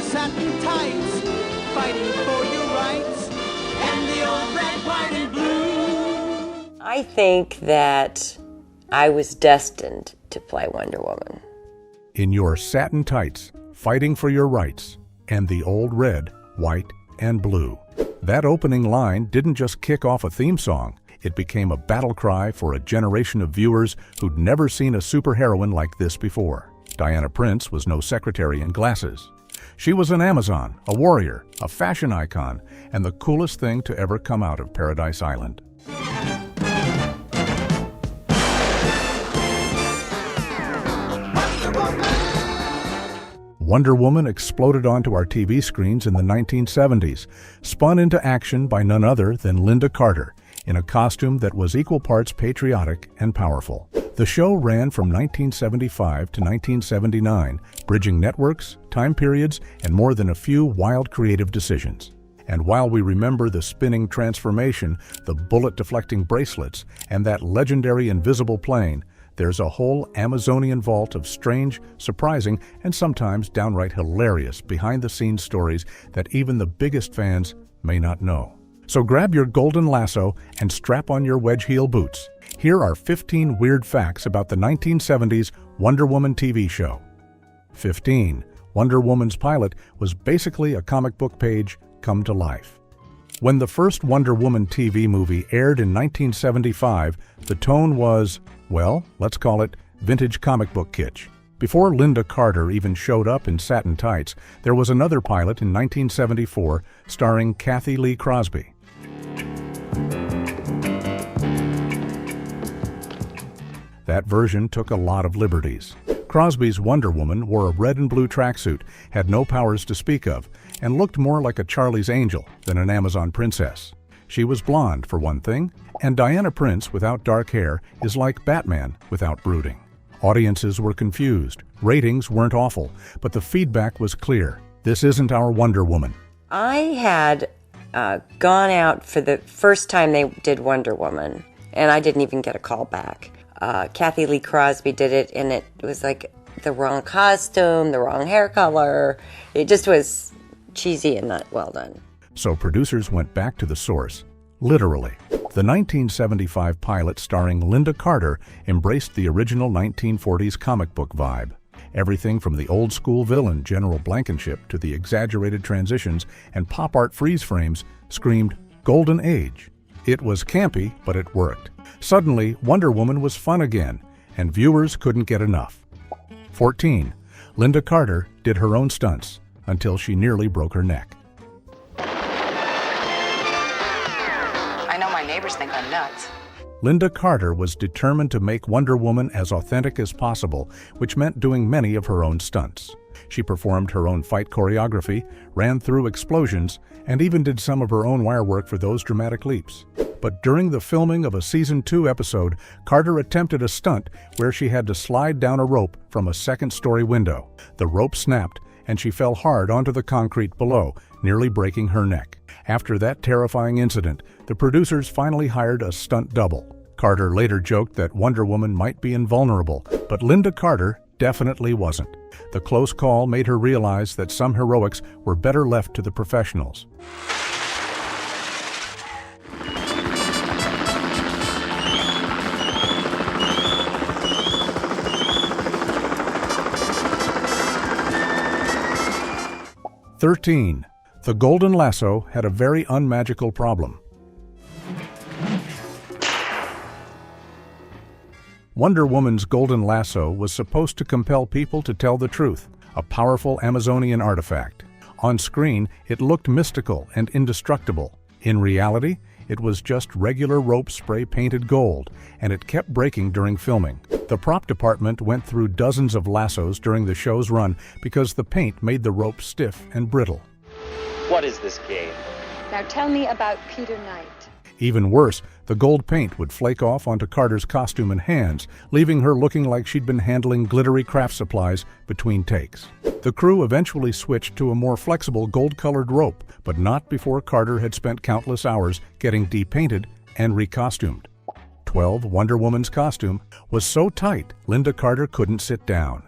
satin tights, fighting for your rights, and the old red, white, and blue. I think that I was destined to play Wonder Woman. In your satin tights, fighting for your rights, and the old red, white, and blue. That opening line didn't just kick off a theme song. It became a battle cry for a generation of viewers who'd never seen a superheroine like this before. Diana Prince was no secretary in glasses. She was an Amazon, a warrior, a fashion icon, and the coolest thing to ever come out of Paradise Island. Wonder Woman exploded onto our TV screens in the 1970s, spun into action by none other than Lynda Carter, in a costume that was equal parts patriotic and powerful. The show ran from 1975 to 1979, bridging networks, time periods, and more than a few wild creative decisions. And while we remember the spinning transformation, the bullet-deflecting bracelets, and that legendary invisible plane, there's a whole Amazonian vault of strange, surprising, and sometimes downright hilarious behind-the-scenes stories that even the biggest fans may not know. So grab your golden lasso and strap on your wedge heel boots. Here are 15 weird facts about the 1970s Wonder Woman TV show. 15. Wonder Woman's pilot was basically a comic book page come to life. When the first Wonder Woman TV movie aired in 1975, the tone was, well, let's call it vintage comic book kitsch. Before Lynda Carter even showed up in satin tights, there was another pilot in 1974 starring Kathy Lee Crosby. That version took a lot of liberties. Crosby's Wonder Woman wore a red and blue tracksuit, had no powers to speak of, and looked more like a Charlie's Angel than an Amazon princess. She was blonde, for one thing, and Diana Prince without dark hair is like Batman without brooding. Audiences were confused, ratings weren't awful, but the feedback was clear. This isn't our Wonder Woman. I had gone out for the first time they did Wonder Woman, and I didn't even get a call back. Kathy Lee Crosby did it, and it was like the wrong costume, the wrong hair color. It just was cheesy and not well done. So producers went back to the source, literally. The 1975 pilot starring Lynda Carter embraced the original 1940s comic book vibe. Everything from the old-school villain General Blankenship to the exaggerated transitions and pop art freeze frames screamed Golden Age. It was campy, but it worked. Suddenly, Wonder Woman was fun again, and viewers couldn't get enough. 14. Lynda Carter did her own stunts until she nearly broke her neck. I know my neighbors think I'm nuts. Lynda Carter was determined to make Wonder Woman as authentic as possible, which meant doing many of her own stunts. She performed her own fight choreography, ran through explosions, and even did some of her own wire work for those dramatic leaps. But during the filming of a Season 2 episode, Carter attempted a stunt where she had to slide down a rope from a second-story window. The rope snapped, and she fell hard onto the concrete below, nearly breaking her neck. After that terrifying incident, the producers finally hired a stunt double. Carter later joked that Wonder Woman might be invulnerable, but Lynda Carter definitely wasn't. The close call made her realize that some heroics were better left to the professionals. "13. The golden lasso had a very unmagical problem. Wonder Woman's golden lasso was supposed to compel people to tell the truth, a powerful Amazonian artifact. On screen, it looked mystical and indestructible. In reality, it was just regular rope spray-painted gold, and it kept breaking during filming. The prop department went through dozens of lassos during the show's run because the paint made the rope stiff and brittle. What is this game? Now tell me about Peter Knight. Even worse, the gold paint would flake off onto Carter's costume and hands, leaving her looking like she'd been handling glittery craft supplies between takes. The crew eventually switched to a more flexible gold-colored rope, but not before Carter had spent countless hours getting depainted and recostumed. 12. Wonder Woman's costume was so tight, Lynda Carter couldn't sit down.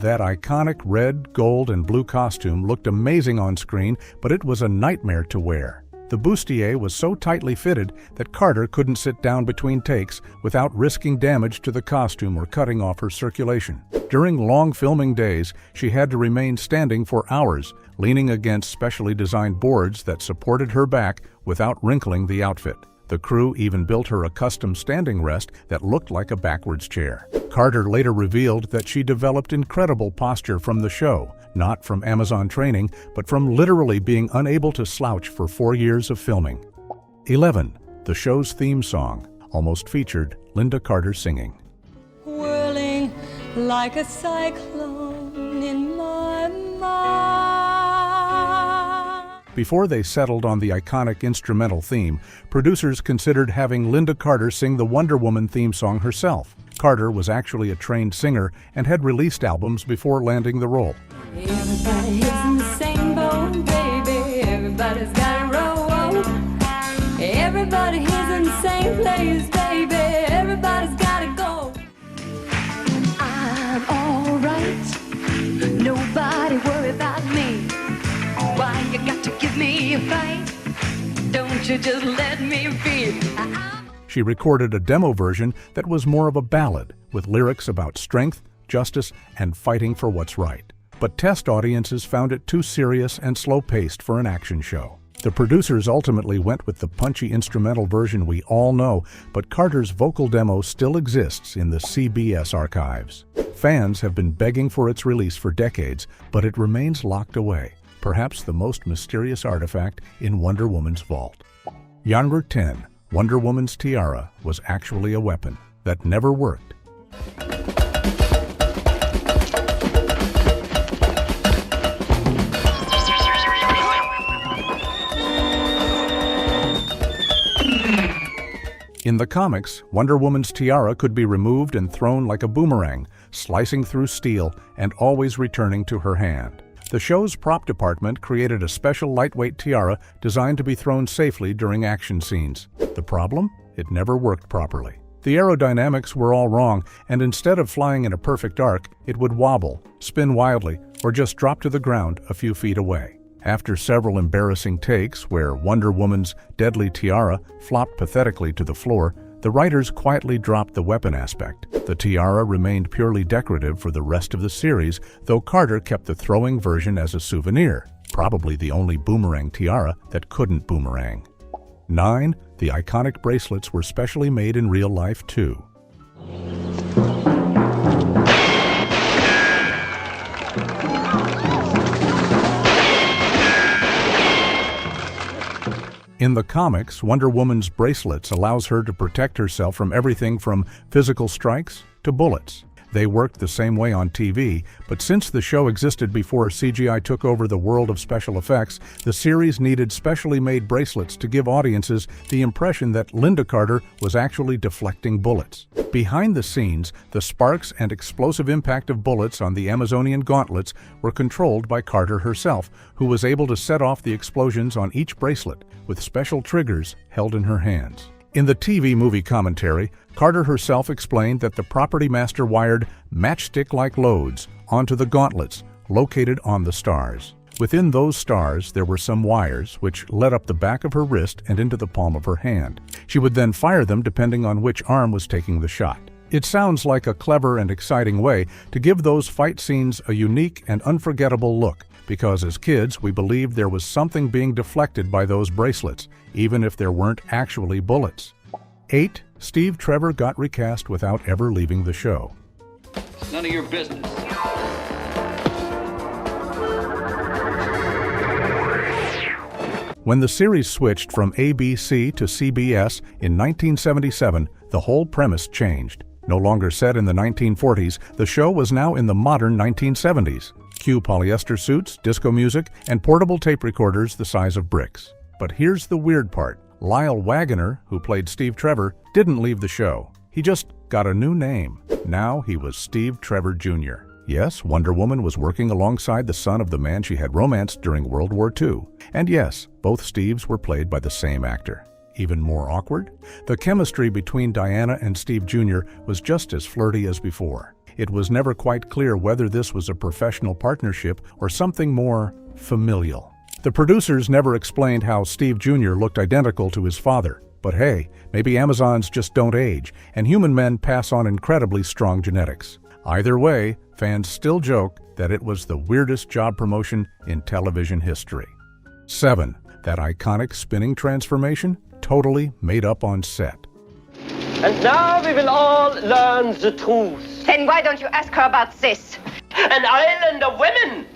That iconic red, gold, and blue costume looked amazing on screen, but it was a nightmare to wear. The bustier was so tightly fitted that Carter couldn't sit down between takes without risking damage to the costume or cutting off her circulation. During long filming days, she had to remain standing for hours, leaning against specially designed boards that supported her back without wrinkling the outfit. The crew even built her a custom standing rest that looked like a backwards chair. Carter later revealed that she developed incredible posture from the show, not from Amazon training, but from literally being unable to slouch for 4 years of filming. 11. The show's theme song, almost featured Lynda Carter singing. Whirling like a cyclone in my mind. Before they settled on the iconic instrumental theme, producers considered having Lynda Carter sing the Wonder Woman theme song herself. Carter was actually a trained singer and had released albums before landing the role. Everybody is in the same boat, baby. Everybody's got a row. Everybody is in the same place, baby. Everybody's gotta go. I'm alright. Nobody worry about me. Why you got to give me a fight? Don't you just let me be? She recorded a demo version that was more of a ballad, with lyrics about strength, justice, and fighting for what's right. But test audiences found it too serious and slow-paced for an action show. The producers ultimately went with the punchy instrumental version we all know, but Carter's vocal demo still exists in the CBS archives. Fans have been begging for its release for decades, but it remains locked away, perhaps the most mysterious artifact in Wonder Woman's vault. Genre 10. Wonder Woman's tiara was actually a weapon that never worked. In the comics, Wonder Woman's tiara could be removed and thrown like a boomerang, slicing through steel and always returning to her hand. The show's prop department created a special lightweight tiara designed to be thrown safely during action scenes. The problem? It never worked properly. The aerodynamics were all wrong, and instead of flying in a perfect arc, it would wobble, spin wildly, or just drop to the ground a few feet away. After several embarrassing takes where Wonder Woman's deadly tiara flopped pathetically to the floor, the writers quietly dropped the weapon aspect. The tiara remained purely decorative for the rest of the series, though Carter kept the throwing version as a souvenir, probably the only boomerang tiara that couldn't boomerang. 9. The iconic bracelets were specially made in real life too. In the comics, Wonder Woman's bracelets allows her to protect herself from everything from physical strikes to bullets. They worked the same way on TV, but since the show existed before CGI took over the world of special effects, the series needed specially made bracelets to give audiences the impression that Lynda Carter was actually deflecting bullets. Behind the scenes, the sparks and explosive impact of bullets on the Amazonian gauntlets were controlled by Carter herself, who was able to set off the explosions on each bracelet with special triggers held in her hands. In the TV movie commentary, Carter herself explained that the property master wired matchstick-like loads onto the gauntlets located on the stars. Within those stars, there were some wires which led up the back of her wrist and into the palm of her hand. She would then fire them depending on which arm was taking the shot. It sounds like a clever and exciting way to give those fight scenes a unique and unforgettable look, because as kids we believed there was something being deflected by those bracelets, even if there weren't actually bullets. 8. Steve Trevor got recast without ever leaving the show. None of your business. When the series switched from ABC to CBS in 1977, the whole premise changed. No longer set in the 1940s, the show was now in the modern 1970s. Cue polyester suits, disco music, and portable tape recorders the size of bricks. But here's the weird part. Lyle Waggoner, who played Steve Trevor, didn't leave the show. He just got a new name. Now he was Steve Trevor Jr. Yes, Wonder Woman was working alongside the son of the man she had romanced during World War II. And yes, both Steves were played by the same actor. Even more awkward? The chemistry between Diana and Steve Jr. was just as flirty as before. it was never quite clear whether this was a professional partnership or something more familial. The producers never explained how Steve Jr. looked identical to his father. But hey, maybe Amazons just don't age, and human men pass on incredibly strong genetics. Either way, fans still joke that it was the weirdest job promotion in television history. 7. That iconic spinning transformation? Totally made up on set. And now we will all learn the truth. Then why don't you ask her about this? An island of women!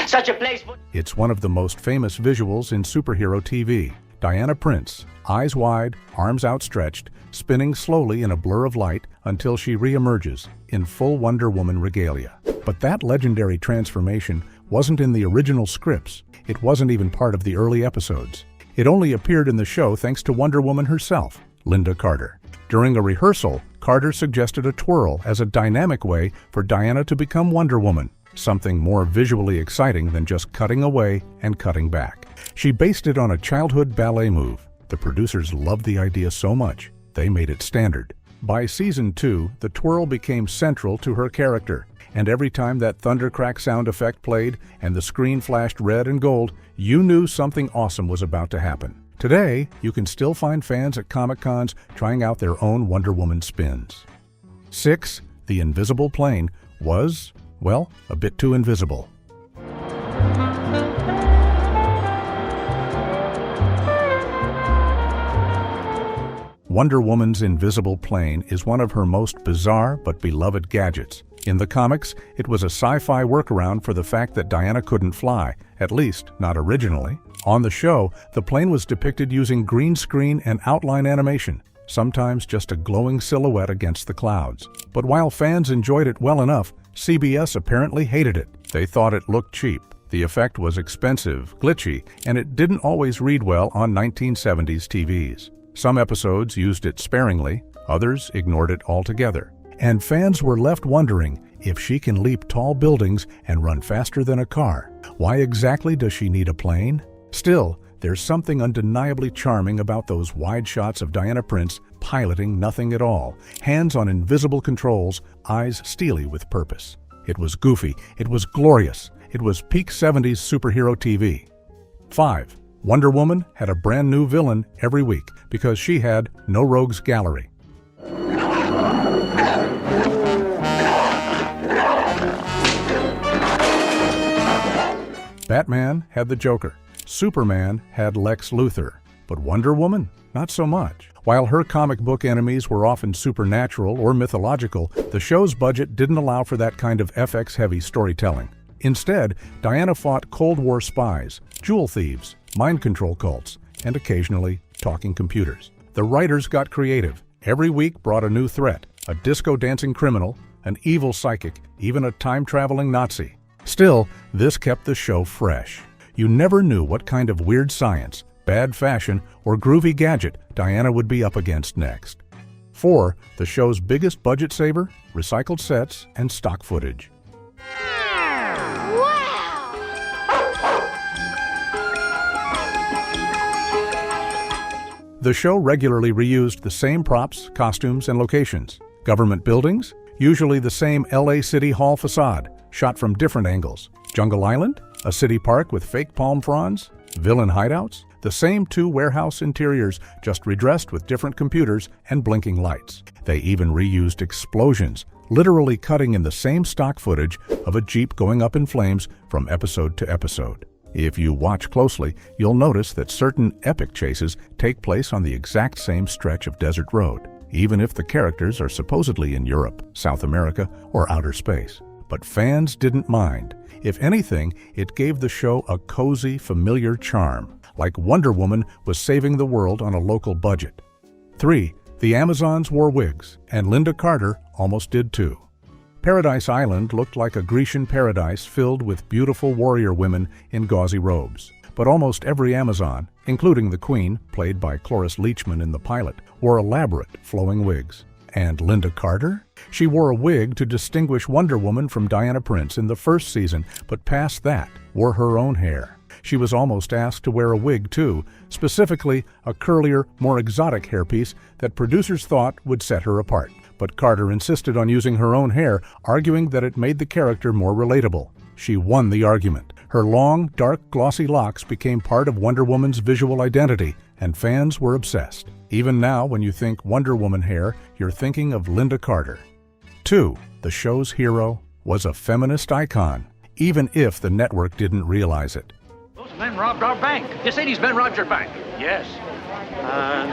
Such a place would... It's one of the most famous visuals in superhero TV. Diana Prince, eyes wide, arms outstretched, spinning slowly in a blur of light until she reemerges in full Wonder Woman regalia. But that legendary transformation wasn't in the original scripts. It wasn't even part of the early episodes. It only appeared in the show thanks to Wonder Woman herself, Lynda Carter. During a rehearsal, Carter suggested a twirl as a dynamic way for Diana to become Wonder Woman, something more visually exciting than just cutting away and cutting back. She based it on a childhood ballet move. The producers loved the idea so much, they made it standard. By season 2, the twirl became central to her character, and every time that thundercrack sound effect played and the screen flashed red and gold, you knew something awesome was about to happen. Today, you can still find fans at Comic-Cons trying out their own Wonder Woman spins. 6. The invisible plane was, well, a bit too invisible. Wonder Woman's invisible plane is one of her most bizarre but beloved gadgets. In the comics, it was a sci-fi workaround for the fact that Diana couldn't fly, at least not originally. On the show, the plane was depicted using green screen and outline animation, sometimes just a glowing silhouette against the clouds. But while fans enjoyed it well enough, CBS apparently hated it. They thought it looked cheap. The effect was expensive, glitchy, and it didn't always read well on 1970s TVs. Some episodes used it sparingly, others ignored it altogether. And fans were left wondering, if she can leap tall buildings and run faster than a car, why exactly does she need a plane? Still, there's something undeniably charming about those wide shots of Diana Prince piloting nothing at all, hands on invisible controls, eyes steely with purpose. It was goofy, it was glorious, it was peak 70s superhero TV. 5. Wonder Woman had a brand new villain every week because she had no rogues gallery. Batman had the Joker. Superman had Lex Luthor. But Wonder Woman? Not so much. While her comic book enemies were often supernatural or mythological, the show's budget didn't allow for that kind of FX-heavy storytelling. Instead, Diana fought Cold War spies, jewel thieves, mind control cults, and occasionally talking computers. The writers got creative. Every week brought a new threat, a disco-dancing criminal, an evil psychic, even a time-traveling Nazi. Still, this kept the show fresh. You never knew what kind of weird science, bad fashion, or groovy gadget Diana would be up against next. 4. The show's biggest budget saver, recycled sets and stock footage. The show regularly reused the same props, costumes, and locations. Government buildings, usually the same LA City Hall facade, shot from different angles. Jungle Island, a city park with fake palm fronds. Villain hideouts, the same 2 warehouse interiors, just redressed with different computers and blinking lights. They even reused explosions, literally cutting in the same stock footage of a Jeep going up in flames from episode to episode. If you watch closely, you'll notice that certain epic chases take place on the exact same stretch of desert road, even if the characters are supposedly in Europe, South America, or outer space. But fans didn't mind. If anything, it gave the show a cozy, familiar charm, like Wonder Woman was saving the world on a local budget. 3. The Amazons wore wigs, and Lynda Carter almost did too. Paradise Island looked like a Grecian paradise filled with beautiful warrior women in gauzy robes. But almost every Amazon, including the Queen, played by Cloris Leachman in the pilot, wore elaborate, flowing wigs. And Lynda Carter? She wore a wig to distinguish Wonder Woman from Diana Prince in the first season, but past that, wore her own hair. She was almost asked to wear a wig too, specifically a curlier, more exotic hairpiece that producers thought would set her apart. but Carter insisted on using her own hair, arguing that it made the character more relatable. She won the argument. Her long, dark, glossy locks became part of Wonder Woman's visual identity, and fans were obsessed. Even now, when you think Wonder Woman hair, you're thinking of Lynda Carter. 2. The show's hero was a feminist icon, even if the network didn't realize it. Those men robbed our bank. You say these men robbed your bank? Yes.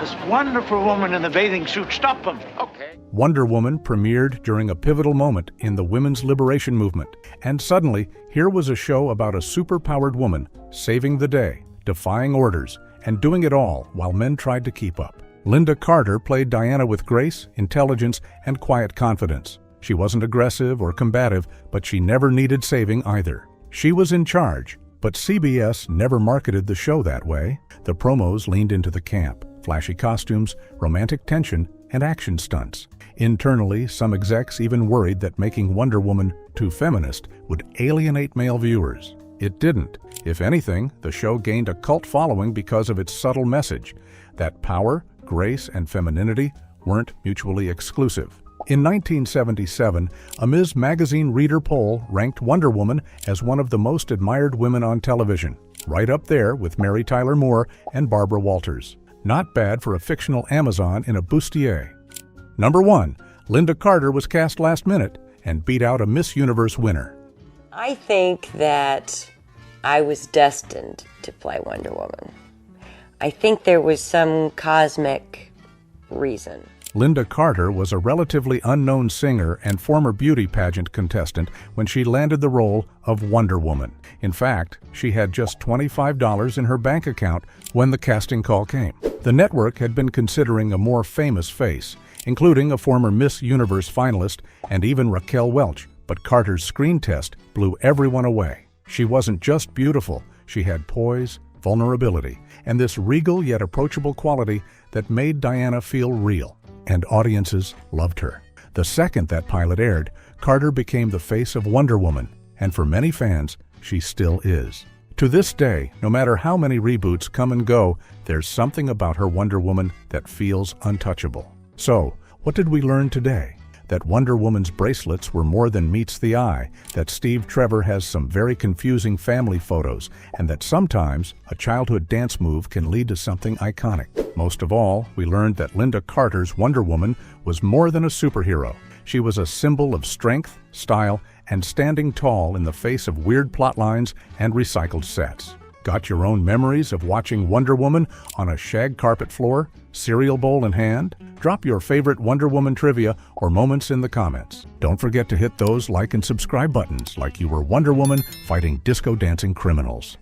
This wonderful woman in the bathing suit stopped them. Okay. Wonder Woman premiered during a pivotal moment in the women's liberation movement, and suddenly, here was a show about a superpowered woman saving the day, defying orders, and doing it all while men tried to keep up. Lynda Carter played Diana with grace, intelligence, and quiet confidence. She wasn't aggressive or combative, but she never needed saving either. She was in charge, but CBS never marketed the show that way. The promos leaned into the camp, flashy costumes, romantic tension, and action stunts. Internally, some execs even worried that making Wonder Woman too feminist would alienate male viewers. It didn't. If anything, the show gained a cult following because of its subtle message that power, grace, and femininity weren't mutually exclusive. In 1977, a Ms. Magazine reader poll ranked Wonder Woman as one of the most admired women on television, right up there with Mary Tyler Moore and Barbara Walters. Not bad for a fictional Amazon in a bustier. Number 1. Lynda Carter was cast last minute and beat out a Miss Universe winner. I think that I was destined to play Wonder Woman. I think there was some cosmic reason. Lynda Carter was a relatively unknown singer and former beauty pageant contestant when she landed the role of Wonder Woman. In fact, she had just $25 in her bank account when the casting call came. The network had been considering a more famous face, including a former Miss Universe finalist and even Raquel Welch, but Carter's screen test blew everyone away. She wasn't just beautiful, she had poise, vulnerability, and this regal yet approachable quality that made Diana feel real. And audiences loved her. The second that pilot aired, Carter became the face of Wonder Woman, and for many fans, she still is. To this day, no matter how many reboots come and go, there's something about her Wonder Woman that feels untouchable. So, what did we learn today? That Wonder Woman's bracelets were more than meets the eye, that Steve Trevor has some very confusing family photos, and that sometimes a childhood dance move can lead to something iconic. Most of all, we learned that Lynda Carter's Wonder Woman was more than a superhero. She was a symbol of strength, style, and standing tall in the face of weird plot lines and recycled sets. Got your own memories of watching Wonder Woman on a shag carpet floor, cereal bowl in hand? Drop your favorite Wonder Woman trivia or moments in the comments. Don't forget to hit those like and subscribe buttons like you were Wonder Woman fighting disco dancing criminals.